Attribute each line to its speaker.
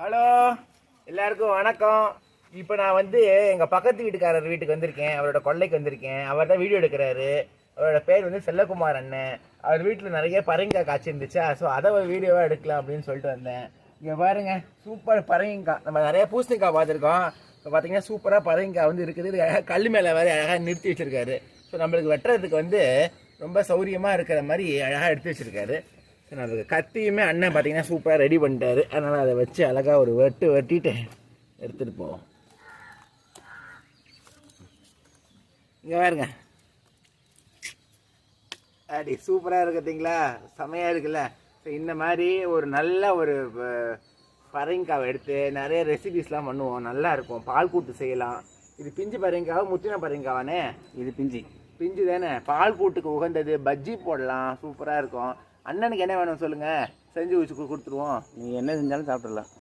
Speaker 1: Hello, எல்லாருக்கும் வணக்கம். இப்போ நான் வந்து எங்கள் பக்கத்து வீட்டுக்காரர் வீட்டுக்கு வந்திருக்கேன். அவரோட கொல்லைக்கு வந்திருக்கேன். அவர் தான் வீடியோ எடுக்கிறாரு. அவரோட பேர் வந்து செல்லகுமார் அண்ணன். அவர் வீட்டில் நிறைய பரங்கிக்காய் காய்ச்சி இருந்துச்சா, ஸோ அதை ஒரு வீடியோவாக எடுக்கலாம் அப்படின்னு சொல்லிட்டு வந்தேன். இங்கே பாருங்க, சூப்பர் பரங்கிக்காய். நம்ம நிறைய பூசணிக்காய் பார்த்துருக்கோம். இப்போ பார்த்தீங்கன்னா சூப்பராக பரங்கிக்காய் வந்து இருக்குது. இது அழகாக கல் மேலே வேறு அழகாக நிறுத்தி வச்சுருக்காரு. ஸோ நம்மளுக்கு வெட்டுறதுக்கு வந்து ரொம்ப சௌரியமாக இருக்கிற மாதிரி அழகாக எடுத்து வச்சுருக்காரு. அதுக்கு கத்தியுமே அண்ணன் பார்த்தீங்கன்னா சூப்பராக ரெடி பண்ணிட்டாரு. அதனால் அதை வச்சு அழகாக ஒரு வெட்டிட்டு எடுத்துகிட்டு போவோம். இங்கே பாருங்க, அடி சூப்பராக இருக்குதுங்களா, செமையாக இருக்குல்ல. ஸோ இந்த மாதிரி ஒரு நல்ல ஒரு பரங்கிக்காவை எடுத்து நிறைய ரெசிபிஸ்லாம் பண்ணுவோம், நல்லா இருக்கும். பால் கூட்டு செய்யலாம். இது பிஞ்சு பரங்கிக்காவை முத்தின பரங்கிக்காவானே? இது பிஞ்சு தானே, பால் கூட்டுக்கு உகந்தது. பஜ்ஜி போடலாம், சூப்பராக இருக்கும். அண்ணனுக்கு என்ன வேணும் சொல்லுங்கள், செஞ்சு வச்சு கொடுத்துருவோம்.
Speaker 2: நீங்கள் என்ன செஞ்சாலும் சாப்பிட்றலாம்.